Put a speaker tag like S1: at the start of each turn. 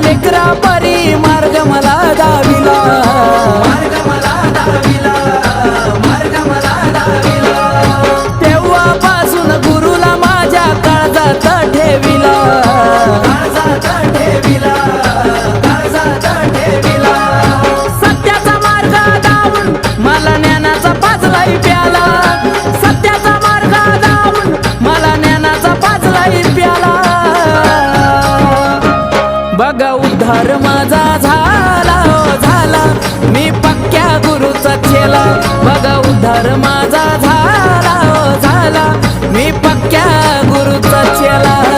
S1: लेकरा परी मार्ग मला दाविला, तेव्हापासून गुरुला माझ्या काळजात ठेविला, सत्याचा मार्ग दावून मला ज्ञानाचा पाजलाही प्याला, सत्याचा मार्ग दावून मला ज्ञानाचा पाजलाही प्याला। बघा उद्धार माझा झाला हो झाला, मी पक्क्या गुरुचा चेला। बघा उद्धार माझा झाला हो झाला, मी पक्क्या गुरुचा चेला।